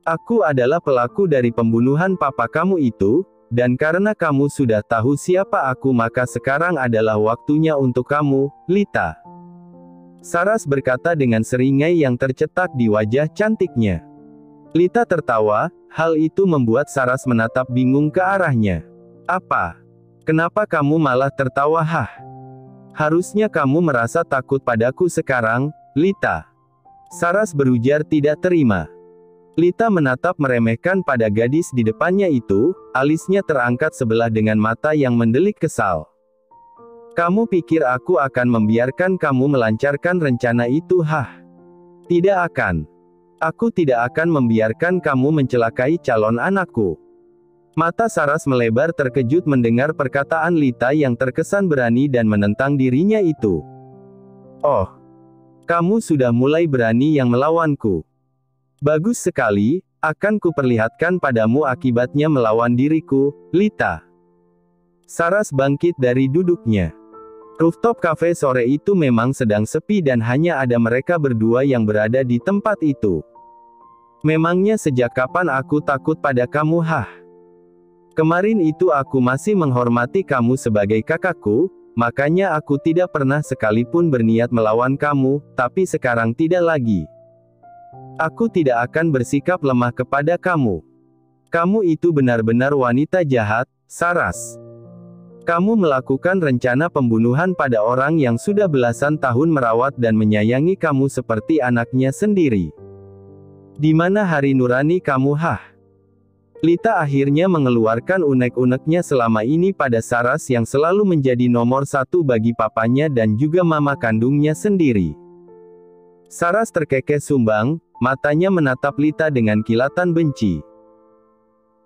Aku adalah pelaku dari pembunuhan papa kamu itu, dan karena kamu sudah tahu siapa aku maka sekarang adalah waktunya untuk kamu, Lita. Saras berkata dengan seringai yang tercetak di wajah cantiknya. Lita tertawa, hal itu membuat Saras menatap bingung ke arahnya. Apa? Kenapa kamu malah tertawa? Harusnya kamu merasa takut padaku sekarang, Lita. Saras berujar tidak terima. Lita menatap meremehkan pada gadis di depannya itu, alisnya terangkat sebelah dengan mata yang mendelik kesal. Kamu pikir aku akan membiarkan kamu melancarkan rencana itu? Tidak akan. Aku tidak akan membiarkan kamu mencelakai calon anakku. Mata Saras melebar terkejut mendengar perkataan Lita yang terkesan berani dan menentang dirinya itu. Oh. Kamu sudah mulai berani yang melawanku. Bagus sekali, akan kuperlihatkan padamu akibatnya melawan diriku, Lita. Saras bangkit dari duduknya. Rooftop cafe sore itu memang sedang sepi dan hanya ada mereka berdua yang berada di tempat itu. Memangnya sejak kapan aku takut pada kamu? Kemarin itu aku masih menghormati kamu sebagai kakakku, makanya aku tidak pernah sekalipun berniat melawan kamu, tapi sekarang tidak lagi. Aku tidak akan bersikap lemah kepada kamu. Kamu itu benar-benar wanita jahat, Saras. Kamu melakukan rencana pembunuhan pada orang yang sudah belasan tahun merawat dan menyayangi kamu seperti anaknya sendiri. Di mana hari nurani kamu? Lita akhirnya mengeluarkan unek-uneknya selama ini pada Saras yang selalu menjadi nomor satu bagi papanya dan juga mama kandungnya sendiri. Saras terkekeh sumbang, matanya menatap Lita dengan kilatan benci.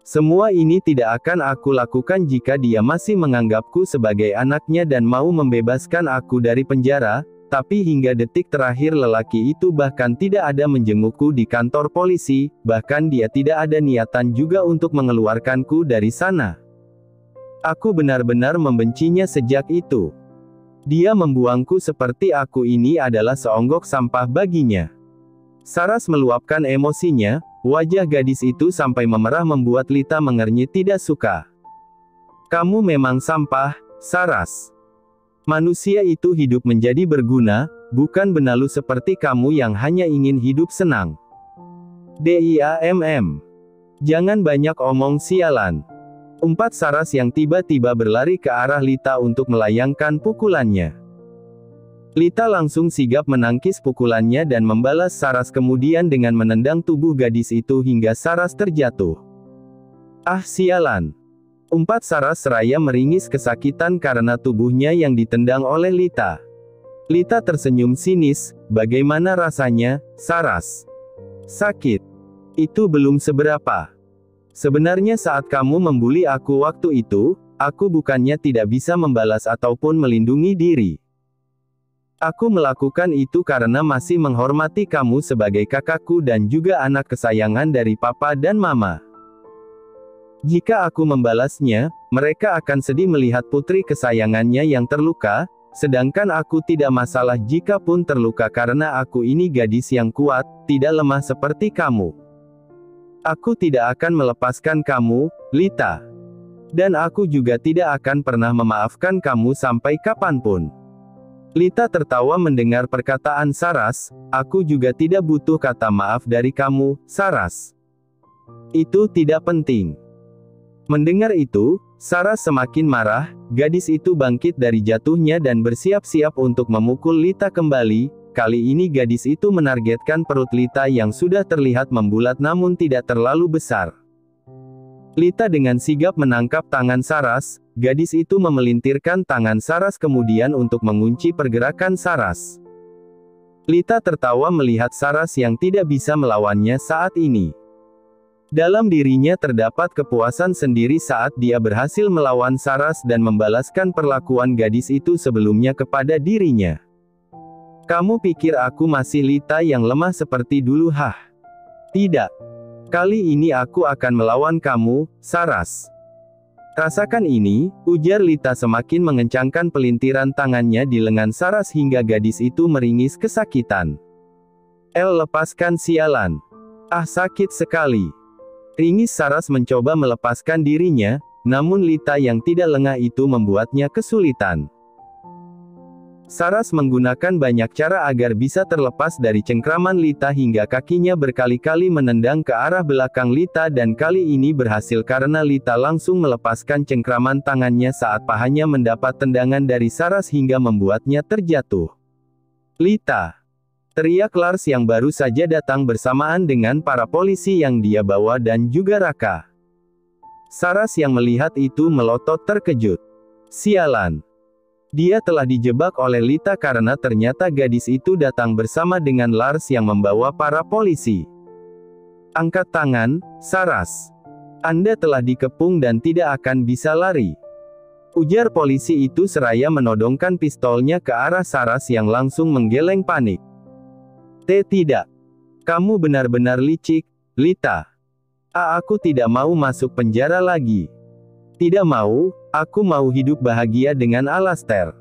Semua ini tidak akan aku lakukan jika dia masih menganggapku sebagai anaknya dan mau membebaskan aku dari penjara, tapi hingga detik terakhir lelaki itu bahkan tidak ada menjengukku di kantor polisi, bahkan dia tidak ada niatan juga untuk mengeluarkanku dari sana. Aku benar-benar membencinya sejak itu. Dia membuangku seperti aku ini adalah seonggok sampah baginya. Saras meluapkan emosinya, wajah gadis itu sampai memerah membuat Lita mengernyit tidak suka. Kamu memang sampah, Saras. Manusia itu hidup menjadi berguna, bukan benalu seperti kamu yang hanya ingin hidup senang. DIAMM. Jangan banyak omong sialan. Umpat Saras yang tiba-tiba berlari ke arah Lita untuk melayangkan pukulannya. Lita langsung sigap menangkis pukulannya dan membalas Saras kemudian dengan menendang tubuh gadis itu hingga Saras terjatuh. Sialan. Umpat Saras seraya meringis kesakitan karena tubuhnya yang ditendang oleh Lita. Lita tersenyum sinis, bagaimana rasanya, Saras? Sakit. Itu belum seberapa. Sebenarnya saat kamu membuli aku waktu itu, aku bukannya tidak bisa membalas ataupun melindungi diri. Aku melakukan itu karena masih menghormati kamu sebagai kakakku dan juga anak kesayangan dari papa dan mama. Jika aku membalasnya, mereka akan sedih melihat putri kesayangannya yang terluka, sedangkan aku tidak masalah jika pun terluka karena aku ini gadis yang kuat, tidak lemah seperti kamu. Aku tidak akan melepaskan kamu, Lita. Dan aku juga tidak akan pernah memaafkan kamu sampai kapanpun. Lita tertawa mendengar perkataan Saras, aku juga tidak butuh kata maaf dari kamu, Saras. Itu tidak penting. Mendengar itu, Saras semakin marah, gadis itu bangkit dari jatuhnya dan bersiap-siap untuk memukul Lita kembali, kali ini gadis itu menargetkan perut Lita yang sudah terlihat membulat namun tidak terlalu besar. Lita dengan sigap menangkap tangan Saras, gadis itu memelintirkan tangan Saras kemudian untuk mengunci pergerakan Saras. Lita tertawa melihat Saras yang tidak bisa melawannya saat ini. Dalam dirinya terdapat kepuasan sendiri saat dia berhasil melawan Saras dan membalaskan perlakuan gadis itu sebelumnya kepada dirinya. Kamu pikir aku masih Lita yang lemah seperti dulu? Tidak. Kali ini aku akan melawan kamu, Saras. Rasakan ini, ujar Lita semakin mengencangkan pelintiran tangannya di lengan Saras hingga gadis itu meringis kesakitan. Lepaskan sialan. Ah, sakit sekali. Ringis Saras mencoba melepaskan dirinya, namun Lita yang tidak lengah itu membuatnya kesulitan. Saras menggunakan banyak cara agar bisa terlepas dari cengkraman Lita hingga kakinya berkali-kali menendang ke arah belakang Lita dan kali ini berhasil karena Lita langsung melepaskan cengkraman tangannya saat pahanya mendapat tendangan dari Saras hingga membuatnya terjatuh. "Lita!" teriak Lars yang baru saja datang bersamaan dengan para polisi yang dia bawa dan juga Raka. Saras yang melihat itu melotot terkejut. Sialan! Dia telah dijebak oleh Lita karena ternyata gadis itu datang bersama dengan Lars yang membawa para polisi. "Angkat tangan, Saras. Anda telah dikepung dan tidak akan bisa lari," ujar polisi itu seraya menodongkan pistolnya ke arah Saras yang langsung menggeleng panik. Tidak. Kamu benar-benar licik, Lita. Aku tidak mau masuk penjara lagi. Tidak mau, aku mau hidup bahagia dengan Alastair.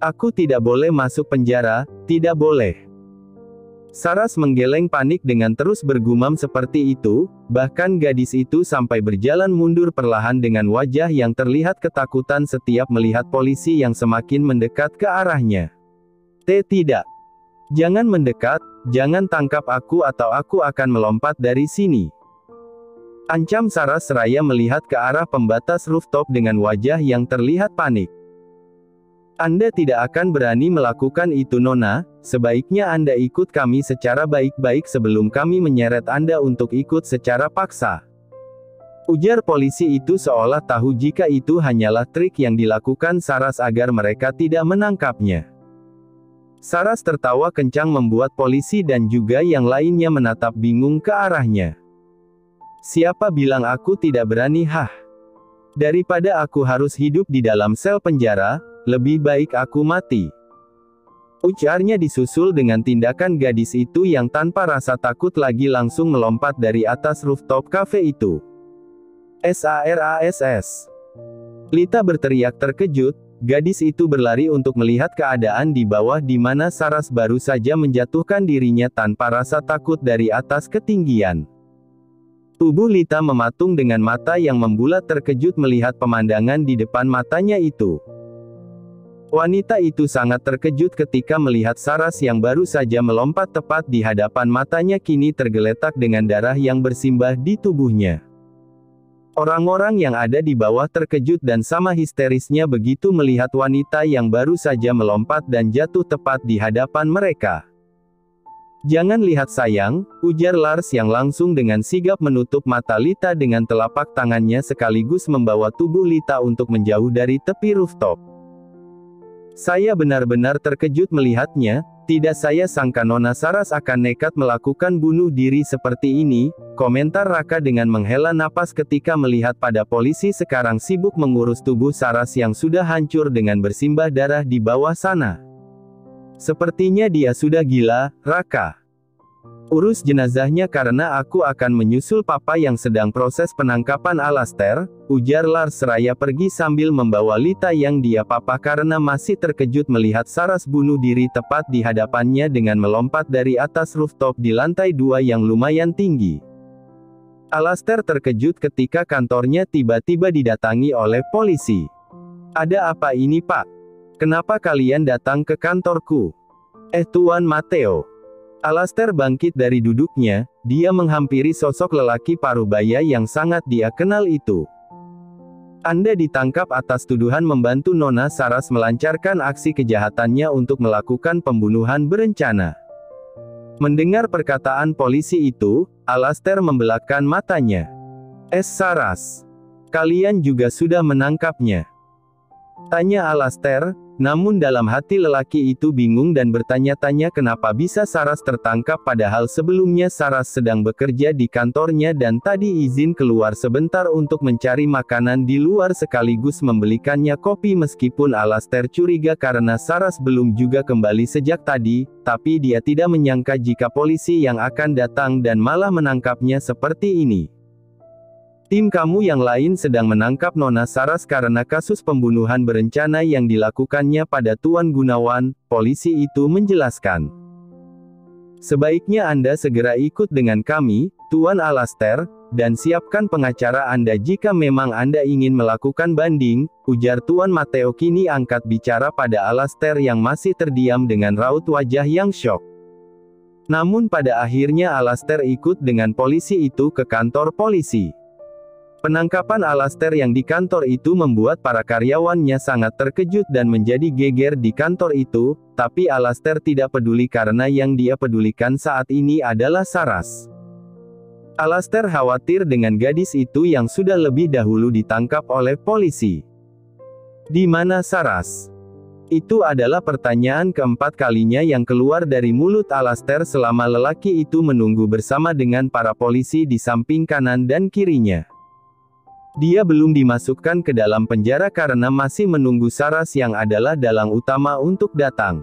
Aku tidak boleh masuk penjara, tidak boleh. Saras menggeleng panik dengan terus bergumam seperti itu, bahkan gadis itu sampai berjalan mundur perlahan dengan wajah yang terlihat ketakutan setiap melihat polisi yang semakin mendekat ke arahnya. Tidak. Jangan mendekat, jangan tangkap aku atau aku akan melompat dari sini. Ancam Saras seraya melihat ke arah pembatas rooftop dengan wajah yang terlihat panik. Anda tidak akan berani melakukan itu Nona, sebaiknya Anda ikut kami secara baik-baik sebelum kami menyeret Anda untuk ikut secara paksa. Ujar polisi itu seolah tahu jika itu hanyalah trik yang dilakukan Saras agar mereka tidak menangkapnya. Saras tertawa kencang membuat polisi dan juga yang lainnya menatap bingung ke arahnya. Siapa bilang aku tidak berani? Daripada aku harus hidup di dalam sel penjara, lebih baik aku mati. Ujarnya disusul dengan tindakan gadis itu yang tanpa rasa takut lagi langsung melompat dari atas rooftop cafe itu. Saras! Lita berteriak terkejut, gadis itu berlari untuk melihat keadaan di bawah di mana Saras baru saja menjatuhkan dirinya tanpa rasa takut dari atas ketinggian. Tubuh Lita mematung dengan mata yang membulat terkejut melihat pemandangan di depan matanya itu. Wanita itu sangat terkejut ketika melihat Saras yang baru saja melompat tepat di hadapan matanya kini tergeletak dengan darah yang bersimbah di tubuhnya. Orang-orang yang ada di bawah terkejut dan sama histerisnya begitu melihat wanita yang baru saja melompat dan jatuh tepat di hadapan mereka. Jangan lihat sayang, ujar Lars yang langsung dengan sigap menutup mata Lita dengan telapak tangannya sekaligus membawa tubuh Lita untuk menjauh dari tepi rooftop. Saya benar-benar terkejut melihatnya, tidak saya sangka Nona Saras akan nekat melakukan bunuh diri seperti ini, komentar Raka dengan menghela napas ketika melihat pada polisi sekarang sibuk mengurus tubuh Saras yang sudah hancur dengan bersimbah darah di bawah sana. Sepertinya dia sudah gila, Raka. Urus jenazahnya karena aku akan menyusul papa yang sedang proses penangkapan Alastair, ujar Lars seraya pergi sambil membawa Lita yang dia papa karena masih terkejut melihat Saras bunuh diri tepat di hadapannya dengan melompat dari atas rooftop di lantai 2 yang lumayan tinggi. Alastair terkejut ketika kantornya tiba-tiba didatangi oleh polisi. Ada apa ini Pak? Kenapa kalian datang ke kantorku? Tuan Matteo. Alastair bangkit dari duduknya, dia menghampiri sosok lelaki parubaya yang sangat dia kenal itu. Anda ditangkap atas tuduhan membantu Nona Saras melancarkan aksi kejahatannya untuk melakukan pembunuhan berencana. Mendengar perkataan polisi itu, Alastair membelakang matanya. Saras. Kalian juga sudah menangkapnya? Tanya Alastair, namun dalam hati lelaki itu bingung dan bertanya-tanya kenapa bisa Saras tertangkap padahal sebelumnya Saras sedang bekerja di kantornya dan tadi izin keluar sebentar untuk mencari makanan di luar sekaligus membelikannya kopi meskipun Alastair curiga karena Saras belum juga kembali sejak tadi, tapi dia tidak menyangka jika polisi yang akan datang dan malah menangkapnya seperti ini. Tim kamu yang lain sedang menangkap Nona Saras karena kasus pembunuhan berencana yang dilakukannya pada Tuan Gunawan, polisi itu menjelaskan. Sebaiknya Anda segera ikut dengan kami, Tuan Alastair, dan siapkan pengacara Anda jika memang Anda ingin melakukan banding, ujar Tuan Mateo kini angkat bicara pada Alastair yang masih terdiam dengan raut wajah yang syok. Namun pada akhirnya Alastair ikut dengan polisi itu ke kantor polisi. Penangkapan Alastair yang di kantor itu membuat para karyawannya sangat terkejut dan menjadi geger di kantor itu, tapi Alastair tidak peduli karena yang dia pedulikan saat ini adalah Saras. Alastair khawatir dengan gadis itu yang sudah lebih dahulu ditangkap oleh polisi. Di mana Saras? Itu adalah pertanyaan keempat kalinya yang keluar dari mulut Alastair selama lelaki itu menunggu bersama dengan para polisi di samping kanan dan kirinya. Dia belum dimasukkan ke dalam penjara karena masih menunggu Saras yang adalah dalang utama untuk datang.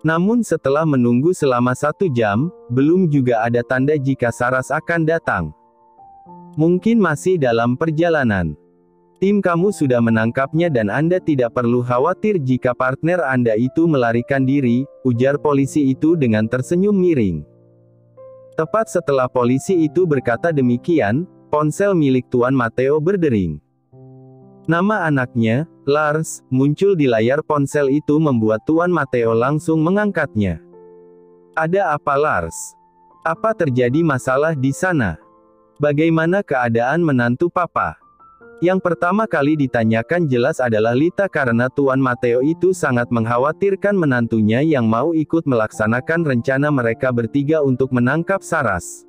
Namun setelah menunggu selama 1 jam, belum juga ada tanda jika Saras akan datang. Mungkin masih dalam perjalanan. Tim kamu sudah menangkapnya dan Anda tidak perlu khawatir jika partner Anda itu melarikan diri, ujar polisi itu dengan tersenyum miring. Tepat setelah polisi itu berkata demikian, ponsel milik Tuan Mateo berdering. Nama anaknya, Lars, muncul di layar ponsel itu membuat Tuan Mateo langsung mengangkatnya. Ada apa Lars? Apa terjadi masalah di sana? Bagaimana keadaan menantu papa? Yang pertama kali ditanyakan jelas adalah Lita karena Tuan Mateo itu sangat mengkhawatirkan menantunya yang mau ikut melaksanakan rencana mereka bertiga untuk menangkap Saras.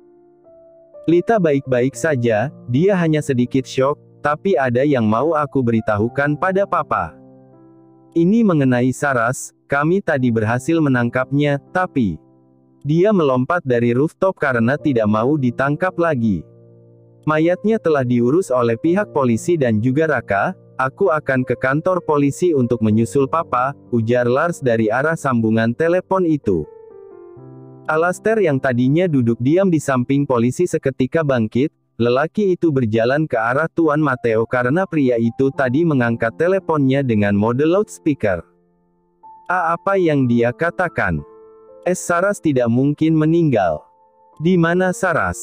Lita baik-baik saja, dia hanya sedikit syok, tapi ada yang mau aku beritahukan pada papa. Ini mengenai Saras, kami tadi berhasil menangkapnya, tapi dia melompat dari rooftop karena tidak mau ditangkap lagi. Mayatnya telah diurus oleh pihak polisi dan juga Raka, aku akan ke kantor polisi untuk menyusul papa, ujar Lars dari arah sambungan telepon itu. Alastair yang tadinya duduk diam di samping polisi seketika bangkit, lelaki itu berjalan ke arah Tuan Mateo karena pria itu tadi mengangkat teleponnya dengan mode loudspeaker. Apa yang dia katakan? Saras tidak mungkin meninggal. Di mana Saras?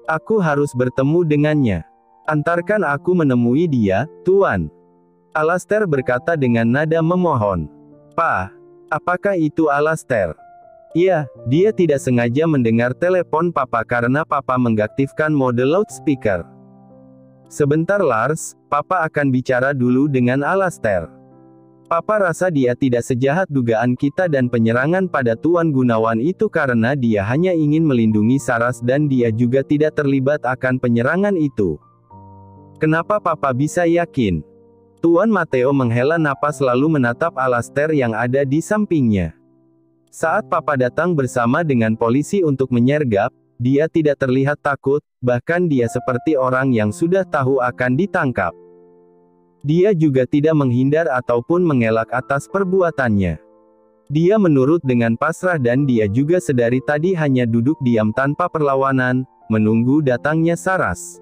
Aku harus bertemu dengannya. Antarkan aku menemui dia, Tuan. Alastair berkata dengan nada memohon. Pak, apakah itu Alastair? Iya, dia tidak sengaja mendengar telepon papa karena papa mengaktifkan mode loudspeaker. Sebentar Lars, papa akan bicara dulu dengan Alastair. Papa rasa dia tidak sejahat dugaan kita dan penyerangan pada Tuan Gunawan itu karena dia hanya ingin melindungi Saras dan dia juga tidak terlibat akan penyerangan itu. Kenapa papa bisa yakin? Tuan Mateo menghela napas lalu menatap Alastair yang ada di sampingnya. Saat papa datang bersama dengan polisi untuk menyergap, dia tidak terlihat takut, bahkan dia seperti orang yang sudah tahu akan ditangkap. Dia juga tidak menghindar ataupun mengelak atas perbuatannya. Dia menurut dengan pasrah dan dia juga sedari tadi hanya duduk diam tanpa perlawanan, menunggu datangnya Saras.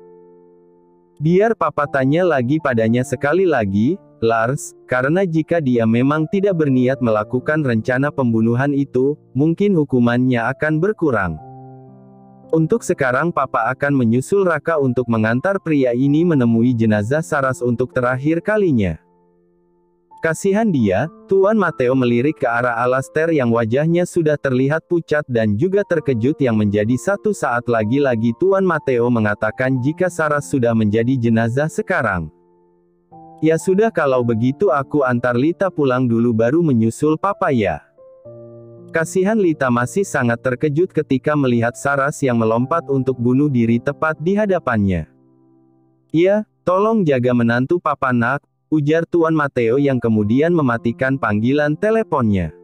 Biar papa tanya lagi padanya sekali lagi, Lars, karena jika dia memang tidak berniat melakukan rencana pembunuhan itu, mungkin hukumannya akan berkurang. Untuk sekarang papa akan menyusul Raka untuk mengantar pria ini menemui jenazah Saras untuk terakhir kalinya. Kasihan dia, Tuan Mateo melirik ke arah Alastair yang wajahnya sudah terlihat pucat dan juga terkejut yang menjadi satu saat lagi-lagi Tuan Mateo mengatakan jika Saras sudah menjadi jenazah sekarang. Ya sudah kalau begitu aku antar Lita pulang dulu baru menyusul papa ya. Kasihan Lita masih sangat terkejut ketika melihat Saras yang melompat untuk bunuh diri tepat di hadapannya. Iya, tolong jaga menantu papa nak, ujar Tuan Mateo yang kemudian mematikan panggilan teleponnya.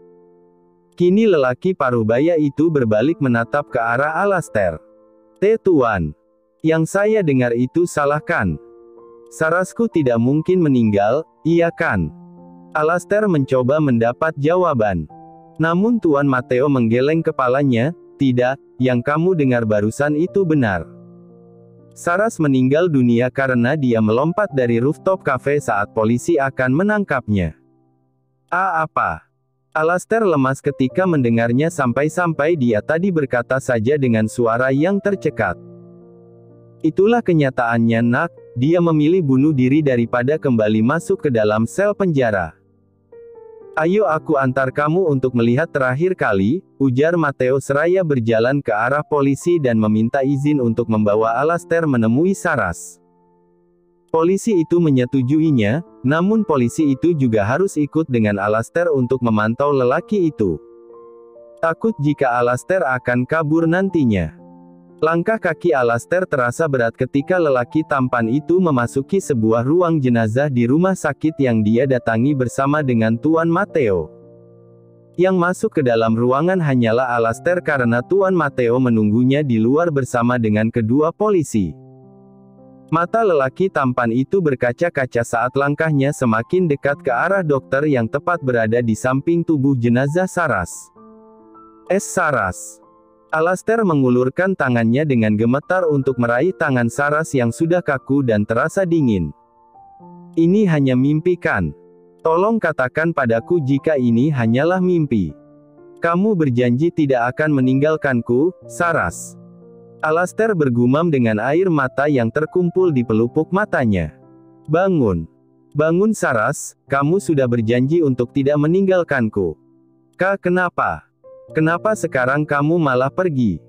Kini lelaki paruh baya itu berbalik menatap ke arah Alastair. Tuan. Yang saya dengar itu salah kan? Sarasku tidak mungkin meninggal, iya kan? Alastair mencoba mendapat jawaban. Namun Tuan Mateo menggeleng kepalanya, tidak, yang kamu dengar barusan itu benar. Saras meninggal dunia karena dia melompat dari rooftop cafe saat polisi akan menangkapnya. Apa? Alastair lemas ketika mendengarnya sampai-sampai dia tadi berkata saja dengan suara yang tercekat. Itulah kenyataannya nak, dia memilih bunuh diri daripada kembali masuk ke dalam sel penjara. Ayo aku antar kamu untuk melihat terakhir kali, ujar Matteo seraya berjalan ke arah polisi dan meminta izin untuk membawa Alastair menemui Saras. Polisi itu menyetujuinya, namun polisi itu juga harus ikut dengan Alastair untuk memantau lelaki itu. Takut jika Alastair akan kabur nantinya. Langkah kaki Alastair terasa berat ketika lelaki tampan itu memasuki sebuah ruang jenazah di rumah sakit yang dia datangi bersama dengan Tuan Matteo. Yang masuk ke dalam ruangan hanyalah Alastair karena Tuan Matteo menunggunya di luar bersama dengan kedua polisi. Mata lelaki tampan itu berkaca-kaca saat langkahnya semakin dekat ke arah dokter yang tepat berada di samping tubuh jenazah Saras. Saras. Alastair mengulurkan tangannya dengan gemetar untuk meraih tangan Saras yang sudah kaku dan terasa dingin. Ini hanya mimpi kan? Tolong katakan padaku jika ini hanyalah mimpi. Kamu berjanji tidak akan meninggalkanku, Saras. Alastair bergumam dengan air mata yang terkumpul di pelupuk matanya. Bangun. Bangun Saras, kamu sudah berjanji untuk tidak meninggalkanku. Kenapa? Kenapa sekarang kamu malah pergi?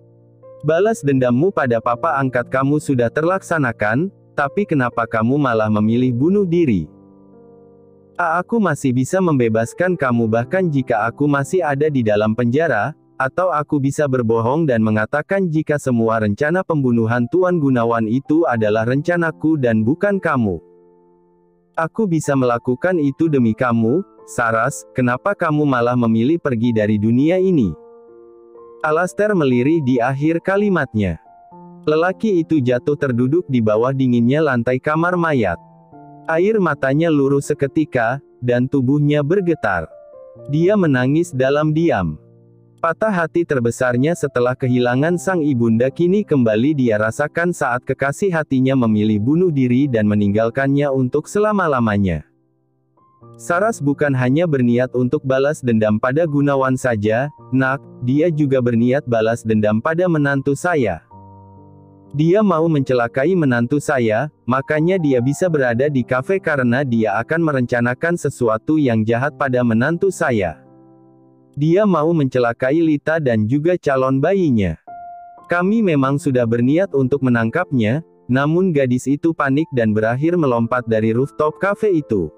Balas dendammu pada papa angkat kamu sudah terlaksanakan, tapi kenapa kamu malah memilih bunuh diri? Aku masih bisa membebaskan kamu bahkan jika aku masih ada di dalam penjara, atau aku bisa berbohong dan mengatakan jika semua rencana pembunuhan Tuan Gunawan itu adalah rencanaku dan bukan kamu. Aku bisa melakukan itu demi kamu, Saras, kenapa kamu malah memilih pergi dari dunia ini? Alastair melirih di akhir kalimatnya. Lelaki itu jatuh terduduk di bawah dinginnya lantai kamar mayat. Air matanya luruh seketika, dan tubuhnya bergetar. Dia menangis dalam diam. Patah hati terbesarnya setelah kehilangan sang ibunda kini kembali dia rasakan saat kekasih hatinya memilih bunuh diri dan meninggalkannya untuk selama-lamanya. Saras bukan hanya berniat untuk balas dendam pada Gunawan saja, nak, dia juga berniat balas dendam pada menantu saya. Dia mau mencelakai menantu saya, makanya dia bisa berada di kafe karena dia akan merencanakan sesuatu yang jahat pada menantu saya. Dia mau mencelakai Lita dan juga calon bayinya. Kami memang sudah berniat untuk menangkapnya, namun gadis itu panik dan berakhir melompat dari rooftop kafe itu.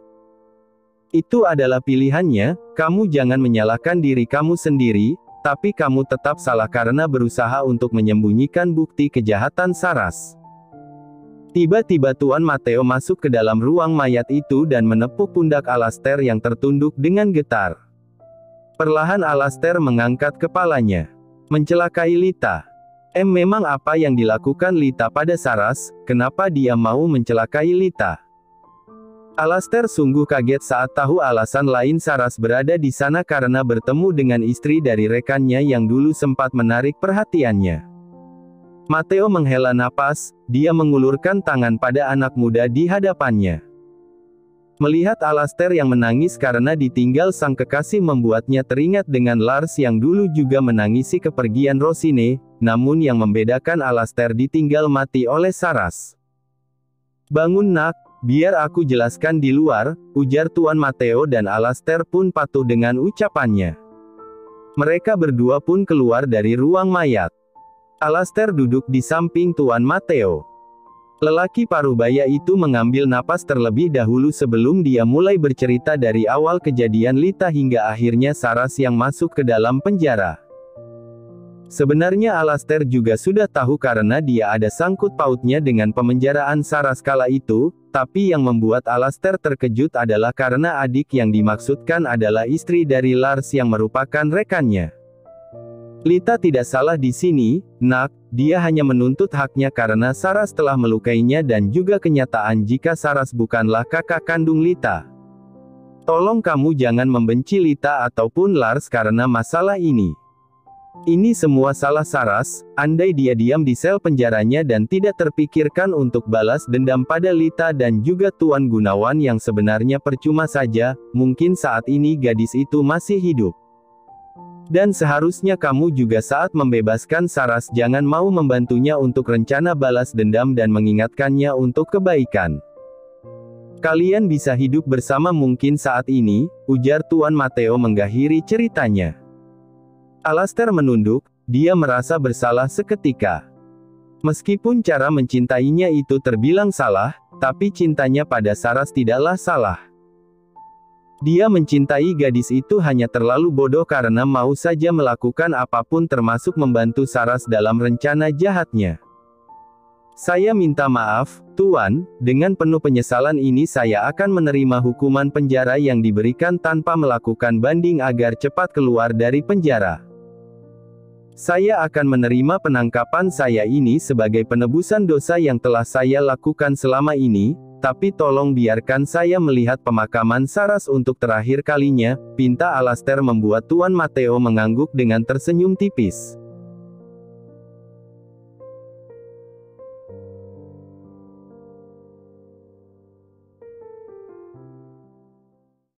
Itu adalah pilihannya, kamu jangan menyalahkan diri kamu sendiri, tapi kamu tetap salah karena berusaha untuk menyembunyikan bukti kejahatan Saras. Tiba-tiba Tuan Matteo masuk ke dalam ruang mayat itu dan menepuk pundak Alastair yang tertunduk dengan getar. Perlahan Alastair mengangkat kepalanya. Mencelakai Lita. Memang apa yang dilakukan Lita pada Saras, kenapa dia mau mencelakai Lita? Alastair sungguh kaget saat tahu alasan lain Saras berada di sana karena bertemu dengan istri dari rekannya yang dulu sempat menarik perhatiannya. Matteo menghela napas, dia mengulurkan tangan pada anak muda di hadapannya. Melihat Alastair yang menangis karena ditinggal sang kekasih membuatnya teringat dengan Lars yang dulu juga menangisi kepergian Rosine, namun yang membedakan Alastair ditinggal mati oleh Saras. Bangun nak, biar aku jelaskan di luar, ujar Tuan Matteo dan Alastair pun patuh dengan ucapannya. Mereka berdua pun keluar dari ruang mayat. Alastair duduk di samping Tuan Matteo. Lelaki parubaya itu mengambil napas terlebih dahulu sebelum dia mulai bercerita dari awal kejadian Lita hingga akhirnya Saras yang masuk ke dalam penjara. Sebenarnya Alastair juga sudah tahu karena dia ada sangkut pautnya dengan pemenjaraan Saras kala itu, tapi yang membuat Alastair terkejut adalah karena adik yang dimaksudkan adalah istri dari Lars yang merupakan rekannya. Lita tidak salah di sini, nak, dia hanya menuntut haknya karena Saras telah melukainya dan juga kenyataan jika Saras bukanlah kakak kandung Lita. Tolong kamu jangan membenci Lita ataupun Lars karena masalah ini. Ini semua salah Saras, andai dia diam di sel penjaranya dan tidak terpikirkan untuk balas dendam pada Lita dan juga Tuan Gunawan yang sebenarnya percuma saja, mungkin saat ini gadis itu masih hidup. Dan seharusnya kamu juga saat membebaskan Saras jangan mau membantunya untuk rencana balas dendam dan mengingatkannya untuk kebaikan. Kalian bisa hidup bersama mungkin saat ini, ujar Tuan Mateo mengakhiri ceritanya. Alastair menunduk, dia merasa bersalah seketika. Meskipun cara mencintainya itu terbilang salah, tapi cintanya pada Saras tidaklah salah. Dia mencintai gadis itu hanya terlalu bodoh karena mau saja melakukan apapun termasuk membantu Saras dalam rencana jahatnya. Saya minta maaf, Tuan, dengan penuh penyesalan ini saya akan menerima hukuman penjara yang diberikan tanpa melakukan banding agar cepat keluar dari penjara. Saya akan menerima penangkapan saya ini sebagai penebusan dosa yang telah saya lakukan selama ini, tapi tolong biarkan saya melihat pemakaman Saras untuk terakhir kalinya, pinta Alastair membuat Tuan Mateo mengangguk dengan tersenyum tipis.